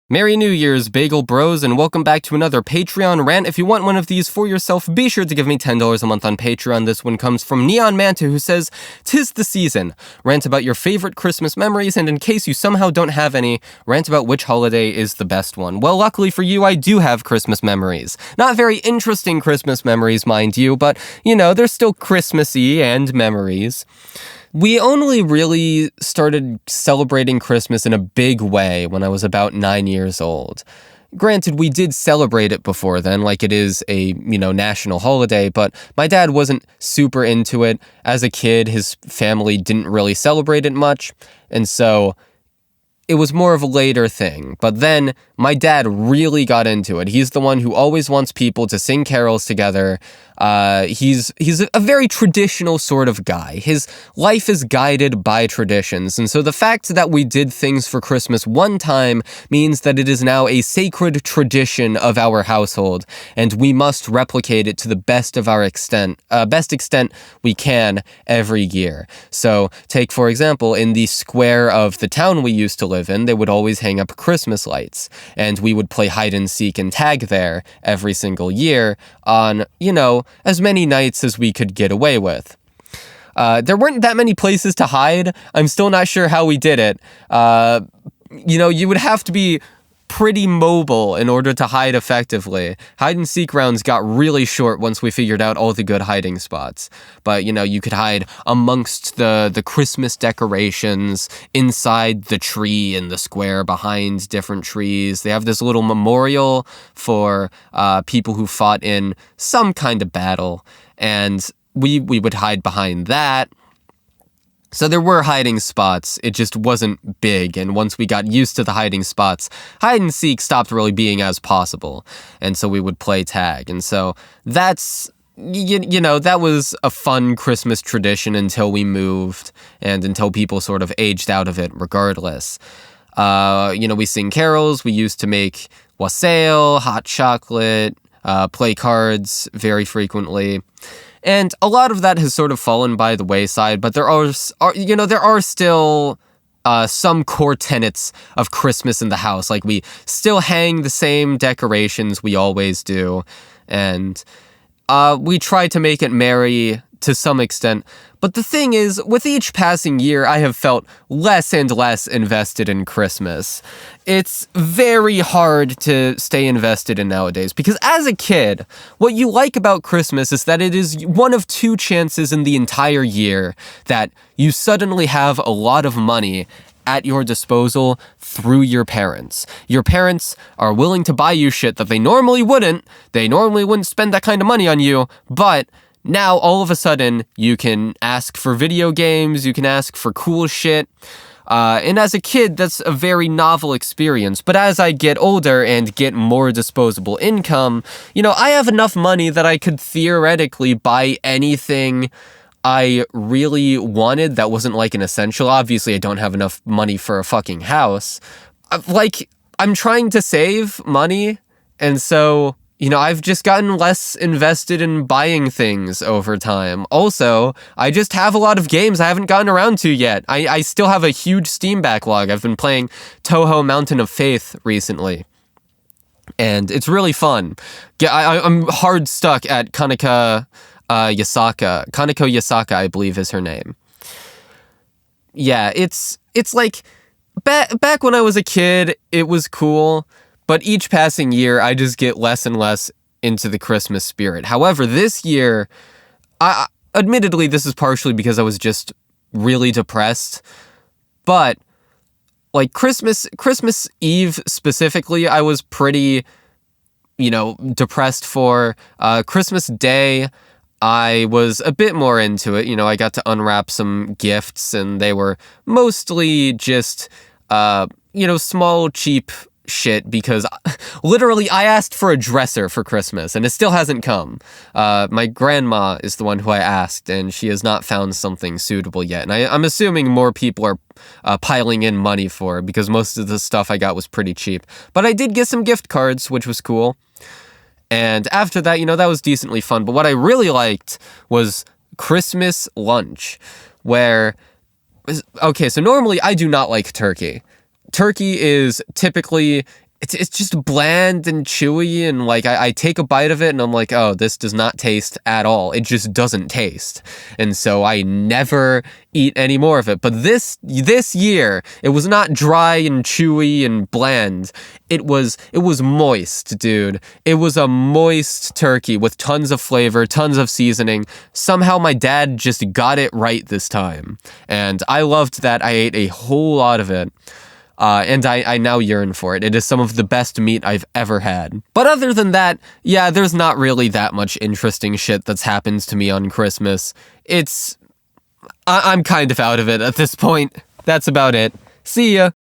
Merry New Year's, Bagel Bros, and welcome back to another Patreon rant. If you want one of these for yourself, be sure to give me $10 a month on Patreon. This one comes from Neon Manta, who says, "'Tis the season. Rant about your favorite Christmas memories, and in case you somehow don't have any, rant about which holiday is the best one." Well, luckily for you, I do have Christmas memories. Not very interesting Christmas memories, mind you, but, they're still Christmassy and memories. We only really started celebrating Christmas in a big way when I was about 9 years old. Granted, we did celebrate it before then, like it is a, national holiday, but my dad wasn't super into it. As a kid, his family didn't really celebrate it much, and so it was more of a later thing. But then my dad really got into it. He's the one who always wants people to sing carols together. He's a very traditional sort of guy. His life is guided by traditions. And so the fact that we did things for Christmas one time means that it is now a sacred tradition of our household, and we must replicate it to the best extent we can every year. So take, for example, in the square of the town we used to live in, they would always hang up Christmas lights, and we would play hide and seek and tag there every single year on, as many nights as we could get away with. There weren't that many places to hide. I'm still not sure how we did it. You would have to be pretty mobile in order to hide effectively. Hide and seek rounds got really short once we figured out all the good hiding spots. But, you could hide amongst the Christmas decorations, inside the tree in the square, behind different trees. They have this little memorial for people who fought in some kind of battle, and we would hide behind that. So there were hiding spots, it just wasn't big, and once we got used to the hiding spots, hide and seek stopped really being as possible, and so we would play tag. And so that's, that was a fun Christmas tradition until we moved, and until people sort of aged out of it regardless. We sing carols, we used to make wassail, hot chocolate, play cards very frequently. And a lot of that has sort of fallen by the wayside, but there are still some core tenets of Christmas in the house. Like, we still hang the same decorations we always do, and we try to make it merry to some extent. But the thing is, with each passing year, I have felt less and less invested in Christmas. It's very hard to stay invested in nowadays, because as a kid, what you like about Christmas is that it is one of two chances in the entire year that you suddenly have a lot of money at your disposal through your parents. Your parents are willing to buy you shit that they normally wouldn't. They normally wouldn't spend that kind of money on you, but now, all of a sudden, you can ask for video games, you can ask for cool shit, and as a kid, that's a very novel experience. But as I get older and get more disposable income, I have enough money that I could theoretically buy anything I really wanted that wasn't like an essential. Obviously, I don't have enough money for a fucking house. I'm trying to save money, and so I've just gotten less invested in buying things over time. Also, I just have a lot of games I haven't gotten around to yet. I still have a huge Steam backlog. I've been playing Touhou Mountain of Faith recently, and it's really fun. I'm hard stuck at Kaneko Yasaka, I believe is her name. Yeah, it's like, back when I was a kid, it was cool. But each passing year, I just get less and less into the Christmas spirit. However, this year, admittedly, this is partially because I was just really depressed. But, like, Christmas Eve specifically, I was pretty, depressed for. Christmas Day, I was a bit more into it. I got to unwrap some gifts, and they were mostly just, small, cheap shit, because literally I asked for a dresser for Christmas and it still hasn't come. My grandma is the one who I asked, and she has not found something suitable yet, and I'm assuming more people are piling in money for it, because most of the stuff I got was pretty cheap. But I did get some gift cards, which was cool, and after that, that was decently fun. But what I really liked was Christmas lunch, where, okay, so normally I do not like turkey. Turkey is typically it's just bland and chewy, and like I take a bite of it and I'm like, oh, this does not taste at all. It just doesn't taste. And so I never eat any more of it. But this year, it was not dry and chewy and bland. It was moist, dude. It was a moist turkey with tons of flavor, tons of seasoning. Somehow my dad just got it right this time. And I loved that. I ate a whole lot of it. And I now yearn for it. It is some of the best meat I've ever had. But other than that, yeah, there's not really that much interesting shit that's happened to me on Christmas. I'm kind of out of it at this point. That's about it. See ya.